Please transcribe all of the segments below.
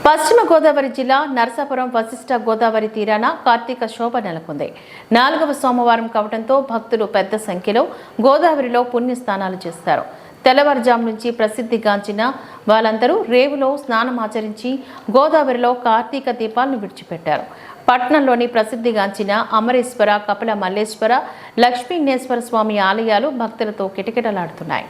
పశ్చిమ గోదావరి జిల్లా నరసాపురం వశిష్ఠ గోదావరి తీరాన కార్తీక శోభ నెలకొంది. 4వ సోమవారం కావడంతో భక్తులు పెద్ద సంఖ్యలో గోదావరిలో పుణ్యస్నానాలు చేస్తారు. తెల్లవారుజాము నుంచి ప్రసిద్ధిగాంచిన వాళ్ళందరూ రేవులో స్నానమాచరించి గోదావరిలో కార్తీక దీపాలను విడిచిపెట్టారు. పట్టణంలోని ప్రసిద్ధిగాంచిన అమరేశ్వర, కపిల మల్లేశ్వర, లక్ష్మీనేశ్వర స్వామి ఆలయాలు భక్తులతో కిటకిటలాడుతున్నాయి.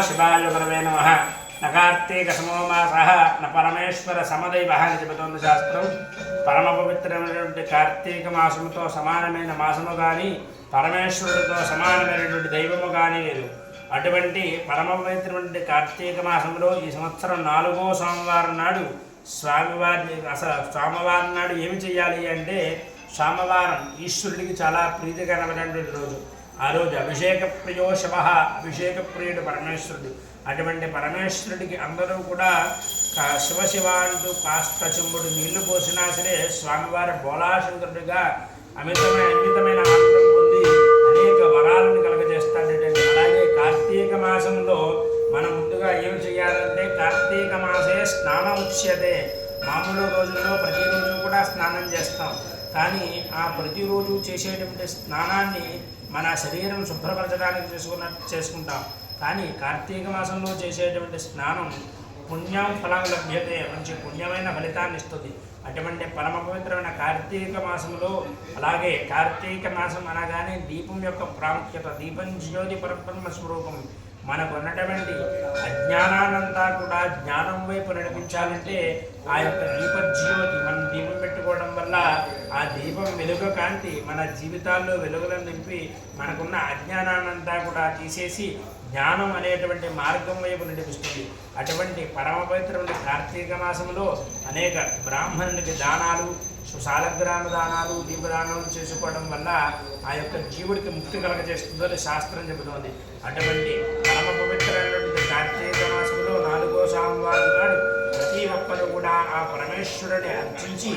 शिवाय गुरवे नमः। न कार्तीक समो मासः न परमेश्वर समदैवः అని చెబుతోంది శాస్త్రం. పరమ పవిత్రమైనటువంటి కార్తీక మాసముతో సమానమైన మాసము కానీ పరమేశ్వరుడితో సమానమైనటువంటి దైవము కానీ లేదు. అటువంటి పరమ పవిత్రమైనటువంటి కార్తీక మాసంలో ఈ సంవత్సరం 4వ సోమవారం నాడు సోమవారం నాడు ఏమి చేయాలి అంటే, సోమవారం ఈశ్వరుడికి చాలా ప్రీతికరమైనటువంటి రోజు. ఆ రోజు అభిషేక ప్రియో శవ, అభిషేక ప్రియుడు పరమేశ్వరుడు. అటువంటి పరమేశ్వరుడికి అందరూ కూడా శివ అంటూ కాస్త చెంబుడు నీళ్లు పోసినా సరే స్వామివారి బోలాశంకరుడిగా అమితమైన ఆనందం పొంది అనేక వరాలను కలగజేస్తాడంటే. అలాగే కార్తీక మాసంలో మనం ముందుగా ఏమి చేయాలంటే, కార్తీక మాసే స్నానముచ్యతే. మామూలు రోజుల్లో ప్రతిరోజు కూడా స్నానం చేస్తాం, కానీ ఆ ప్రతిరోజు చేసేటువంటి స్నానాన్ని మన శరీరం శుభ్రపరచడానికి చేసుకుంటాం. కానీ కార్తీక మాసంలో చేసేటువంటి స్నానం పుణ్యం ఫలం లభ్యతే, మంచి పుణ్యమైన ఫలితాన్ని ఇస్తుంది. అటువంటి పరమ పవిత్రమైన కార్తీక మాసంలో, అలాగే కార్తీక మాసం అనగానే దీపం యొక్క ప్రాముఖ్యత. దీపం జ్యోతి పరబ్రహ్మ స్వరూపం. మనకు ఉన్నటువంటి అజ్ఞానాన్నంతా కూడా జ్ఞానం వైపు నడిపించాలంటే ఆ యొక్క దీపజ్యోతి, మనం దీపం పెట్టుకోవడం వల్ల ఆ దీపం వెలుగు కాంతి మన జీవితాల్లో వెలుగులను నింపి మనకున్న అజ్ఞానాన్నంతా కూడా తీసేసి జ్ఞానం అనేటువంటి మార్గం వైపు నడిపిస్తుంది. అటువంటి పరమ పవిత్రమైన కార్తీక మాసంలో అనేక బ్రాహ్మణులకి దానాలు, సాలగ్రామ దానాలు, దీపదానాలు చేసుకోవడం వల్ల ఆ యొక్క జీవుడికి ముక్తి కలగజేస్తుందని శాస్త్రం చెబుతోంది. అటువంటి పరమ పవిత్రమైనటువంటి కార్తీక మాసంలో 4వ సోమవారం నాడు ప్రతి ఒక్కరు కూడా ఆ పరమేశ్వరుని అర్చించి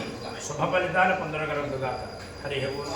శుభ ఫలితాలు పొందగలుగుతారు. హరి ఓం.